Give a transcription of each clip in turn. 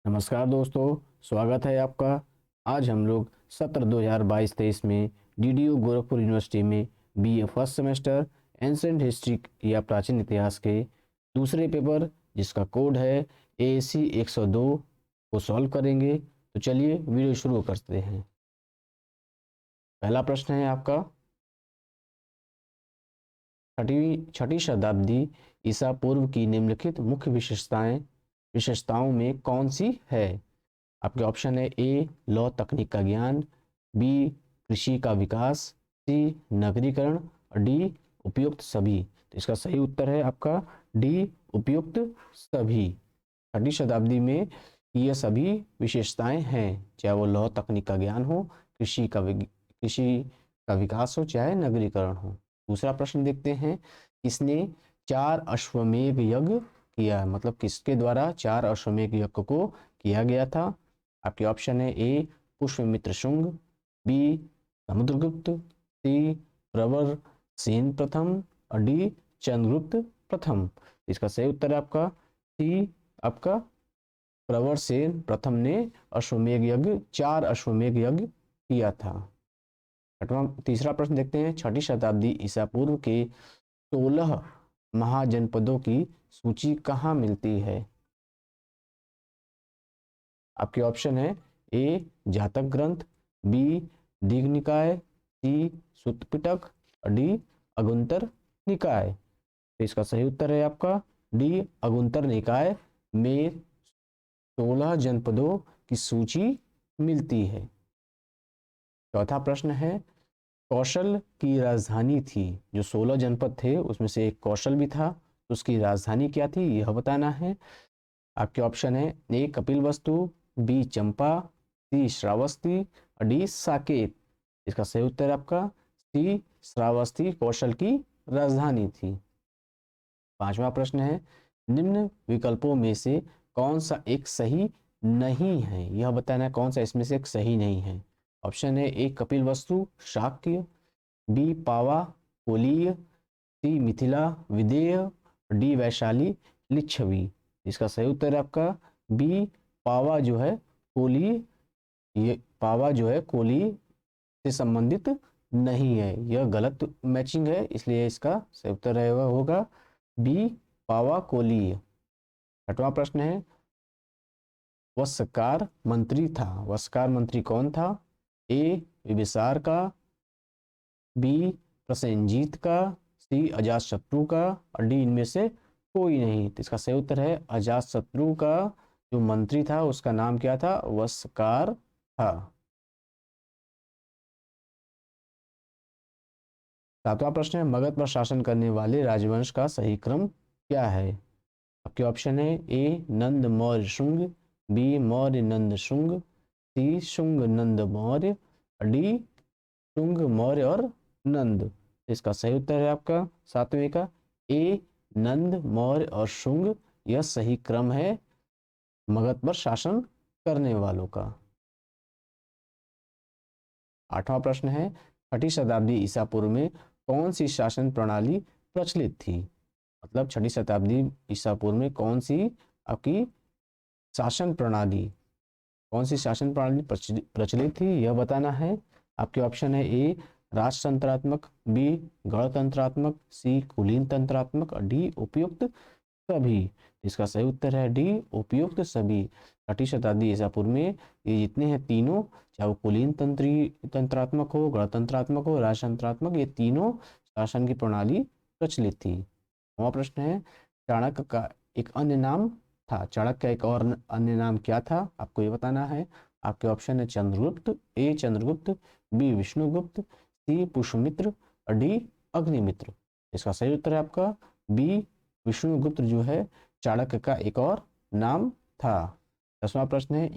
नमस्कार दोस्तों, स्वागत है आपका। आज हम लोग सत्र 2022-23 में डीडीयू गोरखपुर यूनिवर्सिटी में BA first semester ancient history या प्राचीन इतिहास के दूसरे पेपर जिसका कोड है AAC 102 को सॉल्व करेंगे। तो चलिए वीडियो शुरू करते हैं। पहला प्रश्न है आपका, छठी शताब्दी ईसा पूर्व की निम्नलिखित मुख्य विशेषताओं में कौन सी है? आपके ऑप्शन है ए लौह तकनीक का ज्ञान, बी कृषि का विकास, सी नगरीकरण और डी उपयुक्त सभी। तो इसका सही उत्तर है आपका डी उपयुक्त सभी। छठी शताब्दी में ये सभी विशेषताएं हैं, चाहे वो लौह तकनीक का ज्ञान हो, कृषि का विकास हो, चाहे नगरीकरण हो। दूसरा प्रश्न देखते हैं, किसने 4 अश्वमेध यज्ञ किया? मतलब किसके द्वारा 4 अश्वमेध यज्ञ को किया गया था? आपके ऑप्शन है ए पुष्यमित्र शुंग, बी समुद्रगुप्त, सी प्रवर सेन प्रथम और डी चंद्रगुप्त प्रथम। इसका सही उत्तर है आपका सी, आपका प्रवर सेन प्रथम ने अश्वमेध यज्ञ 4 अश्वमेध यज्ञ किया था। तीसरा प्रश्न देखते हैं, छठी शताब्दी ईसा पूर्व के 16 महाजनपदों की सूची कहाँ मिलती है? आपके ऑप्शन है ए जातक ग्रंथ, बी दीघनिकाय, सी सुत्त पिटक और डी अगुंतर निकाय। तो इसका सही उत्तर है आपका डी अगुंतर निकाय में 16 जनपदों की सूची मिलती है। चौथा प्रश्न है, कौशल की राजधानी थी, जो 16 जनपद थे उसमें से एक कौशल भी था, उसकी राजधानी क्या थी यह बताना है। आपके ऑप्शन है ए कपिलवस्तु, बी चंपा, सी श्रावस्ती और डी साकेत। इसका सही उत्तर आपका सी श्रावस्ती कौशल की राजधानी थी। पांचवा प्रश्न है, निम्न विकल्पों में से कौन सा एक सही नहीं है, यह बताना है कौन सा इसमें से एक सही नहीं है। ऑप्शन है ए कपिलवस्तु शाक्य, बी पावा कोलीय, सी मिथिला विदेय, डी वैशाली लिच्छवी। इसका सही उत्तर है आपका बी पावा जो है कोली, ये पावा जो है कोली से संबंधित नहीं है, यह गलत मैचिंग है, इसलिए इसका सही उत्तर होगा बी पावा कोली। छठवां प्रश्न है, वस्कार मंत्री था, वस्कार मंत्री कौन था? ए बिबिसार का, बी प्रसेनजीत का, सी अजातशत्रु का और डी इनमें से कोई नहीं। तो इसका सही उत्तर है अजातशत्रु का जो मंत्री था उसका नाम क्या था? वस्कार था। सातवां प्रश्न है, मगध पर शासन करने वाले राजवंश का सही क्रम क्या है? आपके ऑप्शन है ए नंद मौर्य शुंग, बी मौर्य नंद शुंग, सी शुंग नंद मौर्य, डी शुंग मौर्य और नंद। इसका सही उत्तर है आपका सातवें का ए नंद मौर्य और शुंग, यह सही क्रम है मगध पर शासन करने वालों का। आठवां प्रश्न है, छठी शताब्दी ईसा पूर्व में कौन सी शासन प्रणाली प्रचलित थी? मतलब छठी शताब्दी ईसा पूर्व में कौन सी आपकी शासन प्रणाली, कौन सी शासन प्रणाली प्रचलित थी यह बताना है। आपके ऑप्शन है ए राजतंत्रात्मक, बी गणतंत्रात्मक, सी कुलीन तंत्रात्मक और डी उपयुक्त सभी। इसका सही उत्तर है डी उपयुक्त सभी। छठी शताब्दी ईसा पूर्व में ये जितने हैं तीनों, चाहे वो कुलीन तंत्रात्मक हो, गणतंत्रात्मक हो, राजतंत्रात्मक, ये तीनों शासन की प्रणाली प्रचलित थी। नौवां प्रश्न है, चाणक्य का एक अन्य नाम था, चाणक्य का एक और अन्य नाम क्या था आपको ये बताना है। आपके ऑप्शन है चंद्रगुप्त, ए चंद्रगुप्त, बी विष्णुगुप्त, सी पुष्यमित्र और डी अग्निमित्र। इसका सही उत्तर है आपका बी विष्णुगुप्त जो है चाणक्य का एक और नाम था। 10वां प्रश्न है,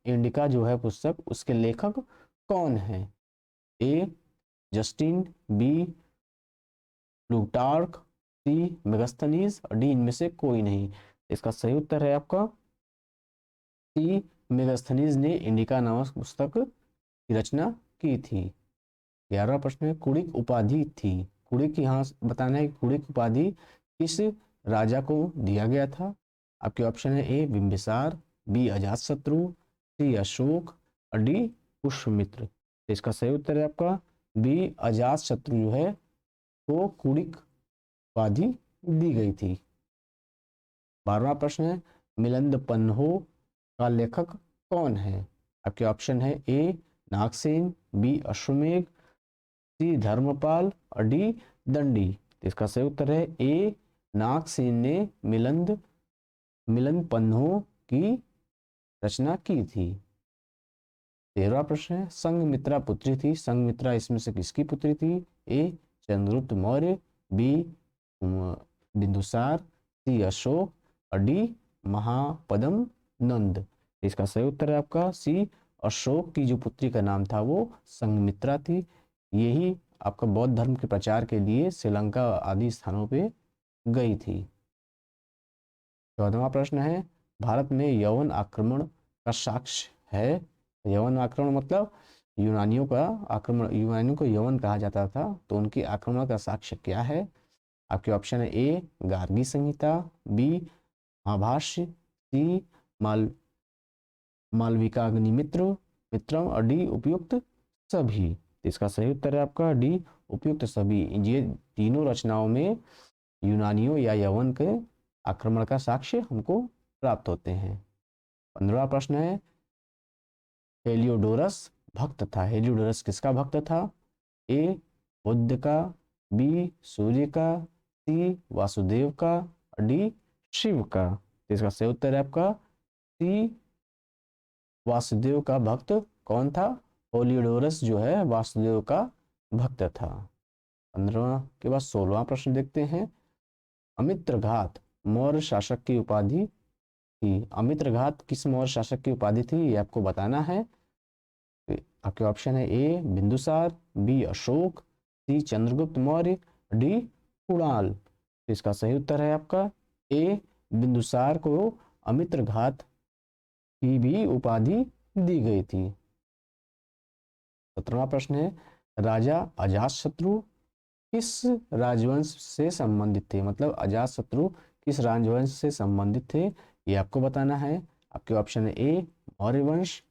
इंडिका जो है पुस्तक उसके लेखक कौन है? ए जस्टिन, बी प्लूटार्क, सी मेगास्थनीज और डी इनमें से कोई नहीं। इसका सही उत्तर है आपका सी मेगास्थनीज ने इंडिका नामक पुस्तक की रचना की थी। 11वां प्रश्न है, कुड़िक उपाधि थी, कुड़िक यहाँ बताना है कुड़िक उपाधि किस राजा को दिया गया था? आपके ऑप्शन है ए बिंबिसार, बी अजातशत्रु, सी अशोक और डी पुष्यमित्र। तो इसका सही उत्तर है आपका बी अजातशत्रु जो है वो कुड़िक उपाधि दी गई थी। 12वां प्रश्न है मिलिंद पन्हो का लेखक कौन है? आपके ऑप्शन है ए नागसेन, बी अश्वमेघ, सी धर्मपाल और डी दंडी। तो इसका सही उत्तर है ए नागसेन ने मिलिंद पन्हो की रचना की थी। 13वां प्रश्न है संघमित्रा पुत्री थी, संघमित्रा इसमें से किसकी पुत्री थी? ए चंद्रगुप्त मौर्य, बी बिंदुसार, सी अशोक और डी महापद्म नंद। इसका सही उत्तर है आपका सी अशोक की जो पुत्री का नाम था वो संघमित्रा थी। यही आपका बौद्ध धर्म के प्रचार के लिए श्रीलंका आदि स्थानों पे गई थी। 14वां प्रश्न है भारत में यवन आक्रमण का साक्ष्य है। यवन आक्रमण मतलब यूनानियों का आक्रमण, यूनानियों को यवन कहा जाता था, तो उनकी आक्रमण का साक्ष्य क्या है? आपके ऑप्शन है ए गार्गी संहिता, बी महाभाष्य, सी मालविकाग्निमित्र मित्रम और डी उपयुक्त सभी। इसका सही उत्तर है आपका डी उपयुक्त सभी। ये तीनों रचनाओं में यूनानियों या यवन के आक्रमण का साक्ष्य हमको प्राप्त होते हैं। 15वां प्रश्न है हेलियोडोरस भक्त था। हेलियोडोरस किसका भक्त था? ए बुद्ध का, बी सूर्य का, सी वासुदेव का, डी शिव का। इसका सही उत्तर है आपका सी वासुदेव का भक्त कौन था? हेलियोडोरस जो है वासुदेव का भक्त था। 15वां के बाद 16वां प्रश्न देखते हैं अमित्रघात मौर्य शासक की उपाधि थी। अमित्रघात किस मौर्य शासक की उपाधि थी ये आपको बताना है। आपके ऑप्शन है ए बिंदुसार, बी अशोक, सी चंद्रगुप्त मौर्य, डी कुणाल। इसका सही उत्तर है आपका ए बिंदुसार को अमित्रघात की भी उपाधि दी गई थी। 17वां प्रश्न है राजा अजातशत्रु किस राजवंश से संबंधित थे? मतलब अजातशत्रु किस राजवंश से संबंधित थे ये आपको बताना है। आपके ऑप्शन है ए मौर्य वंश,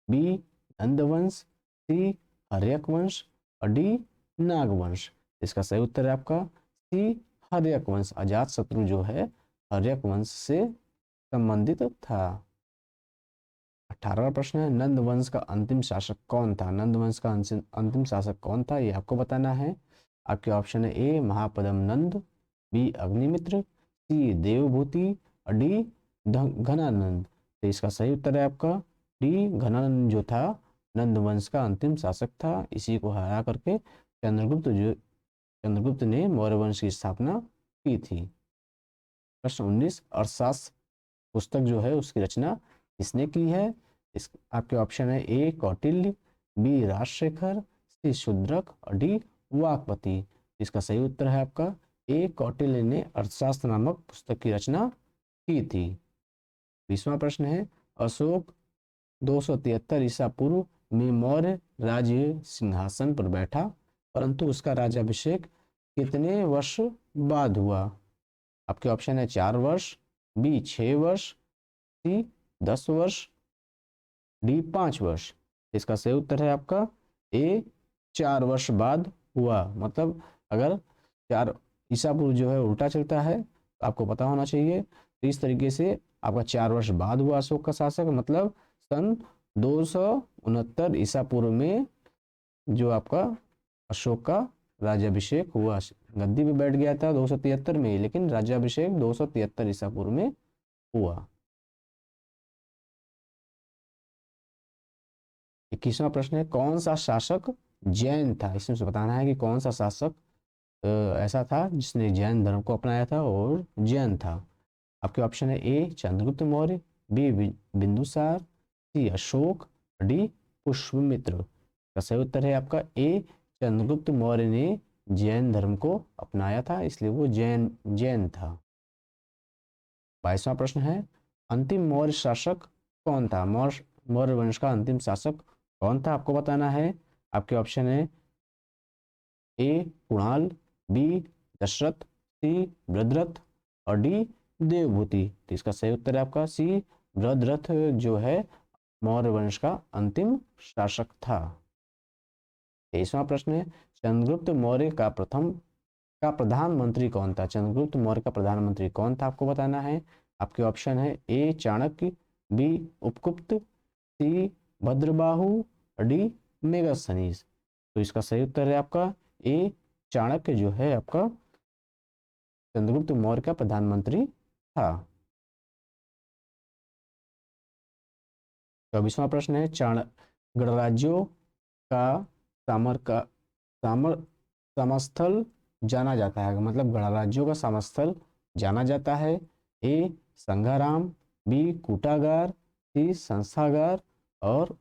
बी नंदवंश, सी हर्यक वंश और डी नागवंश। इसका सही उत्तर है आपका सी हर्यक वंश। अजातशत्रु जो है हर्यक वंश से संबंधित था। 18वां प्रश्न है नंद वंश का अंतिम शासक कौन था? नंद वंश का अंतिम शासक कौन था ये आपको बताना है। आपके ऑप्शन है ए महापद्म नंद, बी अग्निमित्र, सी देवभूति और डी घनानंद। तो इसका सही उत्तर है आपका डी घनानंद जो था नंद वंश का अंतिम शासक था। इसी को हरा करके चंद्रगुप्त ने मौर्य वंश की स्थापना की थी। प्रश्न 19 अर्थशास्त्र पुस्तक जो है उसकी रचना किसने की है? इस आपके ऑप्शन है ए कौटिल्य, बी राजशेखर, सी शूद्रक और डी वाकपति। इसका सही उत्तर है आपका ए कौटिल्य ने अर्थशास्त्र नामक पुस्तक की रचना की थी। 20वां प्रश्न है अशोक 273 ईसा पूर्व में मौर्य राज्य सिंहासन पर बैठा, परंतु उसका राज्याभिषेक कितने वर्ष बाद हुआ? आपके ऑप्शन है 4 वर्ष, बी 6 वर्ष, सी 10 वर्ष, डी 5 वर्ष। इसका सही उत्तर है आपका ए 4 वर्ष बाद हुआ। मतलब अगर 4 ईसा पूर्व जो है उल्टा चलता है तो आपको पता होना चाहिए। तो इस तरीके से आपका 4 वर्ष बाद हुआ अशोक का शासक, मतलब सन 269 ईसा पूर्व में जो आपका अशोक का राज्याभिषेक हुआ। गद्दी पे बैठ गया था 273 में, लेकिन राज्याभिषेक 273 ईसा पूर्व में हुआ। 21वां प्रश्न है कौन सा शासक जैन था? इसमें से बताना है कि कौन सा शासक ऐसा था जिसने जैन धर्म को अपनाया था और जैन था। आपके ऑप्शन है ए चंद्रगुप्त मौर्य, बी बिंदुसार, सी अशोक, डी पुष्यमित्र। का सही उत्तर है आपका ए चंद्रगुप्त मौर्य ने जैन धर्म को अपनाया था, इसलिए वो जैन था। 22वां प्रश्न है अंतिम मौर्य शासक कौन था? मौर्य वंश का अंतिम शासक कौन था आपको बताना है। आपके ऑप्शन है ए कुणाल, बी दशरथ, सी भद्रथ और डी देवभूति। तो इसका सही उत्तर है आपका सी वृद्धरथ जो है मौर्य वंश का अंतिम शासक था। 23वां प्रश्न है, चंद्रगुप्त मौर्य का प्रधानमंत्री कौन था? चंद्रगुप्त मौर्य का प्रधानमंत्री कौन था आपको बताना है। आपके ऑप्शन है ए चाणक्य, बी उपगुप्त, सी भद्रबाहु, डी मेगास्थनीज। तो इसका सही उत्तर है आपका ए चाणक्य जो है आपका चंद्रगुप्त मौर्य का प्रधानमंत्री था। 24वां प्रश्न है, गणराज्यों का सामर समस्थल जाना जाता है, मतलब गणराज्यों का समस्थल जाना जाता है। ए संघाराम, बी कूटागार, सी संस्थागार और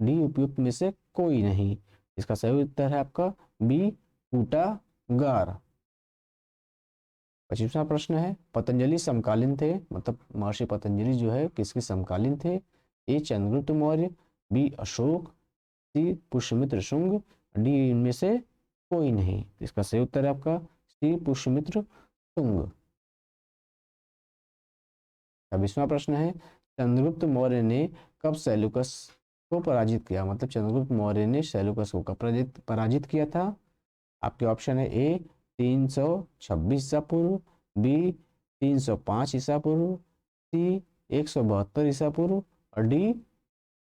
डी उपयुक्त में से कोई नहीं। इसका सही उत्तर है आपका बी कूटागार। 25वां प्रश्न है, पतंजलि समकालीन थे, मतलब महर्षि पतंजलि जो है किसके समकालीन थे? ए चंद्रगुप्त मौर्य, बी अशोक, सी पुष्यमित्र शुंग, डी इनमें से कोई नहीं। इसका सही उत्तर है आपका सी पुष्यमित्र शुंग। 26वां प्रश्न है, चंद्रगुप्त मौर्य ने कब सेल्यूकस को पराजित किया, मतलब चंद्रगुप्त मौर्य ने सेल्यूकस को कब पराजित किया था? आपके ऑप्शन है ए 326 ईसा पूर्व, बी 305 ईसा पूर्व, सी 172 ईसा पूर्व और डी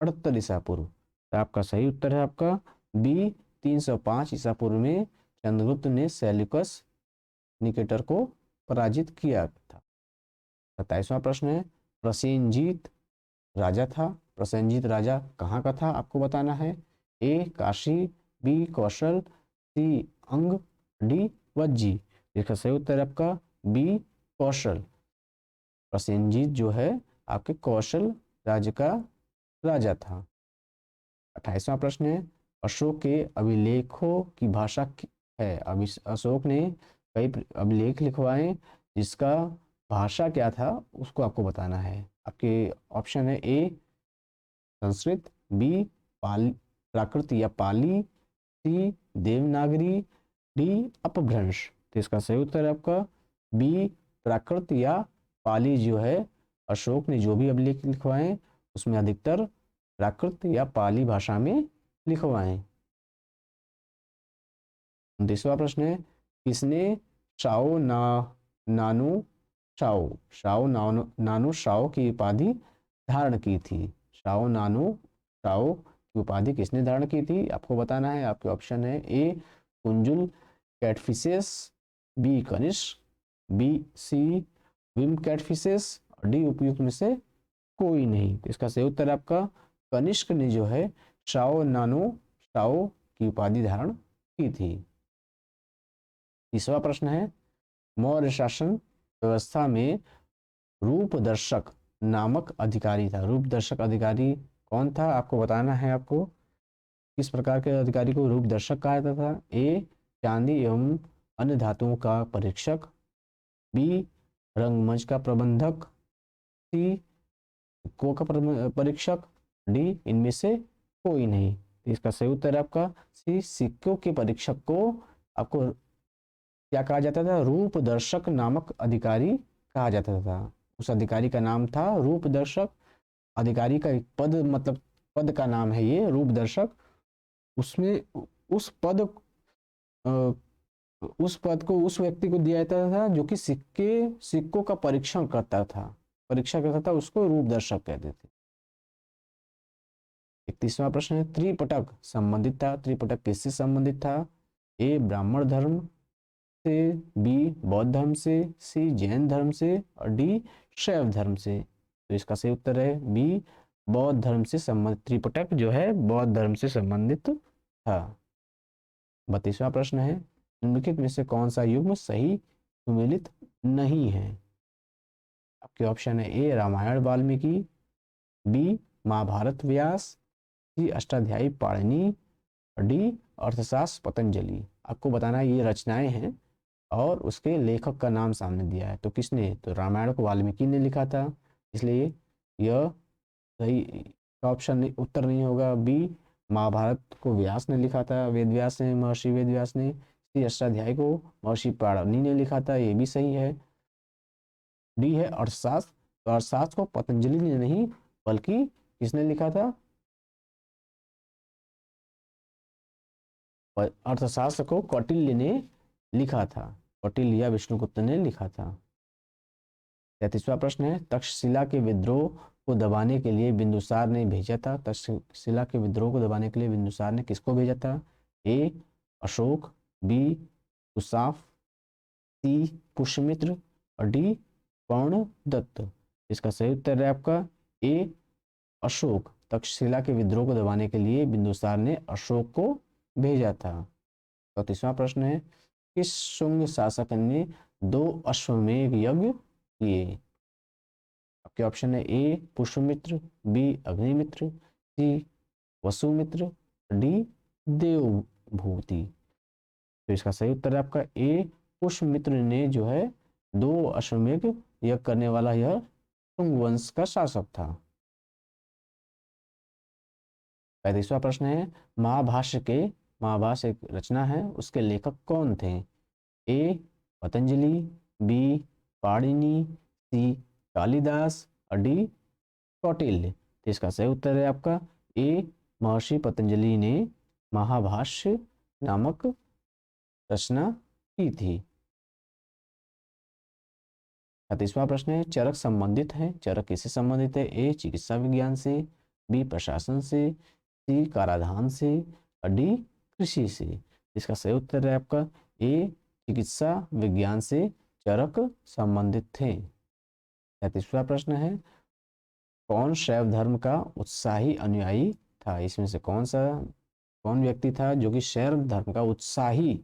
78 ईसा पूर्व। तो आपका सही उत्तर है आपका बी 305 ईसा पूर्व में चंद्रगुप्त ने सेल्यूकस निकेटर को पराजित किया था। 27वां प्रश्न है, प्रसेनजीत राजा था, प्रसेनजीत राजा कहाँ का था आपको बताना है। ए काशी, बी कौशल, सी अंग, डी वज्जी। इसका सही उत्तर है आपका बी कौशल। प्रसेनजीत जो है आपके कौशल राज्य का राजा था। 28वां प्रश्न है, अशोक के अभिलेखों की भाषा है, अशोक ने कई अभिलेख लिखवाए जिसका भाषा क्या था उसको आपको बताना है। आपके ऑप्शन है ए संस्कृत, बी प्राकृत या पाली, सी देवनागरी, डी अपभ्रंश। तो इसका सही उत्तर है आपका बी प्राकृत या पाली जो है अशोक ने जो भी अभिलेख लिखवाए उसमें अधिकतर प्राकृत या पाली भाषा में लिखवाए। 29वां प्रश्न है, किसने नानू शाओ की उपाधि धारण की थी? नानू शाओ की उपाधि किसने धारण की थी आपको बताना है। आपके ऑप्शन है ए कुंजुल कैटफिशेस, बी कनिष्क, बी सी विम कैटफिशेस, डी उपयुक्त में से कोई नहीं। तो इसका सही उत्तर आपका कनिष्क ने जो है शाओ की उपाधि धारण की थी। 30वां प्रश्न है, मौर्य शासन व्यवस्था में रूपदर्शक नामक अधिकारी था, रूपदर्शक अधिकारी कौन था आपको बताना है। आपको किस प्रकार के अधिकारी को रूपदर्शक कहा जाता था? ए चांदी एवं अन्य धातुओं का परीक्षक, बी रंगमंच का प्रबंधक, सी सिक्कों का परीक्षक, डी इनमें से कोई नहीं। इसका सही उत्तर है आपका सी सिक्कों के परीक्षक को आपको क्या कहा जाता था? रूपदर्शक नामक अधिकारी कहा जाता था। उस अधिकारी का नाम था रूपदर्शक। अधिकारी का एक पद, मतलब पद का नाम है ये रूपदर्शक। उसमें उस पद को उस व्यक्ति को दिया जाता था जो कि सिक्कों का परीक्षा करता था, उसको रूपदर्शक कहते थे। 31वां प्रश्न है, त्रिपिटक संबंधित था, त्रिपिटक किससे संबंधित था? ए ब्राह्मण धर्म से, बी बौद्ध धर्म से, सी जैन धर्म से और डी शैव धर्म से। तो इसका सही उत्तर है बी बौद्ध धर्म से संबंधित, त्रिपिटक जो है बौद्ध धर्म से संबंधित था। 32वां प्रश्न है, निम्नलिखित में से कौन सा युग्म सही सुमेलित नहीं है? आपके ऑप्शन है ए रामायण वाल्मीकि, बी महाभारत व्यास, सी अष्टाध्यायी पाणिनि, डी अर्थशास्त्र पतंजलि। आपको बताना है ये रचनाएं हैं और उसके लेखक का नाम सामने दिया है। तो किसने? तो रामायण को वाल्मीकि ने लिखा था, इसलिए यह सही ऑप्शन उत्तर नहीं होगा। बी महाभारत को व्यास ने लिखा था, वेदव्यास ने, महर्षि वेदव्यास ने। सी अष्टाध्यायी को महर्षि पाणिनि ने लिखा था, ये भी सही है। डी है अर्थशास्त्र तो अर्थशास्त्र को पतंजलि ने नहीं बल्कि किसने लिखा था? अर्थशास्त्र को कौटिल्य ने लिखा था, कौटिल्य या विष्णुगुप्त ने लिखा था। 33वां प्रश्न है, तक्षशिला के विद्रोह को दबाने के लिए बिंदुसार ने भेजा था। तक्षशिला के विद्रोह को दबाने के लिए बिंदुसार ने किसको भेजा था? ए अशोक, बी कुशाफ, सी पुष्यमित्र और डी कर्णदत्त। इसका सही उत्तर है आपका ए अशोक। तक्षशिला के विद्रोह को दबाने के लिए बिंदुसार ने अशोक को भेजा था। 34वां प्रश्न है, किस शुंग शासक ने 2 अश्वमेध यज्ञ किए? आपके ऑप्शन है ए पुष्यमित्र, बी अग्निमित्र, सी वसुमित्र, डी देवभूति। तो इसका सही उत्तर है आपका ए पुष्यमित्र ने जो है 2 अश्वमेध यज्ञ करने वाला यह शुंग वंश का शासक था। 35वां प्रश्न है, महाभाष्य एक रचना है, उसके लेखक कौन थे? ए पतंजलि, बी पाणिनि, सी कालिदास और डी कौटिल्य। तो इसका सही उत्तर है आपका ए महर्षि पतंजलि ने महाभाष्य नामक रचना की थी। 36वां प्रश्न है, चरक संबंधित है, चरक किससे संबंधित है? ए चिकित्सा विज्ञान से, बी प्रशासन से, सी कराधान से और डी कृषि से। इसका सही उत्तर है आपका ए चिकित्सा विज्ञान से चरक संबंधित थे। 37वां प्रश्न है, कौन शैव धर्म का उत्साही अनुयायी था? इसमें से कौन व्यक्ति था जो कि शैव धर्म का उत्साही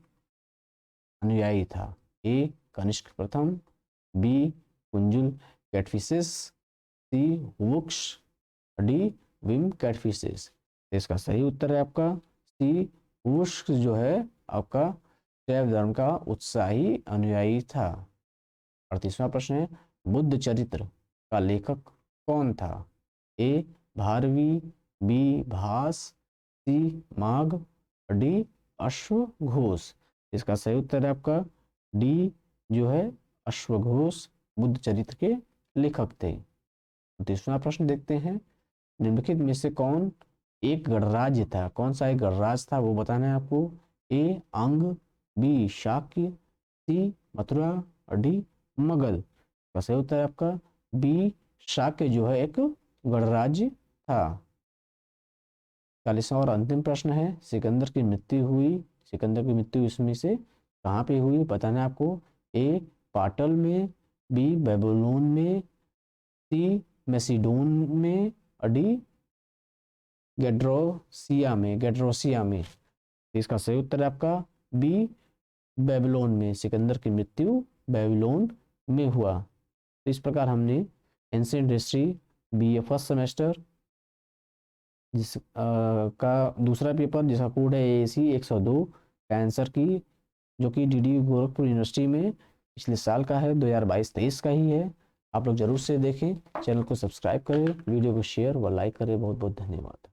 अनुयायी था? ए कनिष्क प्रथम, बी कुंजुल कैटफिशिस, सी वुक्स, डी विम कैटफिशिस। इसका सही उत्तर है आपका सी वुक्स जो है आपका शैव धर्म का उत्साही अनुयायी था। 38वां प्रश्न है, बुद्ध चरित्र का लेखक कौन था? ए भारवी, बी भास, सी माघ, डी अश्वघोष। इसका सही उत्तर है आपका डी जो है अश्वघोष बुद्ध चरित्र के लेखक थे। 29वां प्रश्न देखते हैं, निम्नलिखित में से कौन एक गणराज्य था? कौन सा एक गणराज्य था वो बताना है आपको। ए अंग, बी शाक्य, सी मथुरा और डी मगध। का सही उत्तर है आपका बी शाक्य जो है एक गणराज्य था। 40वां और अंतिम प्रश्न है, सिकंदर की मृत्यु इसमें से कहाँ पे हुई बताना है आपको। ए पाटल में, बी बेबीलोन में, सी मैसिडोन में और डी गेड्रोसिया में। इसका सही उत्तर है आपका बी बेबीलोन में। सिकंदर की मृत्यु बेबीलोन में हुआ। तो इस प्रकार हमने ancient history BA first semester का दूसरा पेपर जिसका कोड है AAC 102 का आंसर की, जो कि DD गोरखपुर यूनिवर्सिटी में पिछले साल का है, 2022-23 का ही है। आप लोग जरूर से देखें, चैनल को सब्सक्राइब करें, वीडियो को शेयर व लाइक करें। बहुत बहुत धन्यवाद।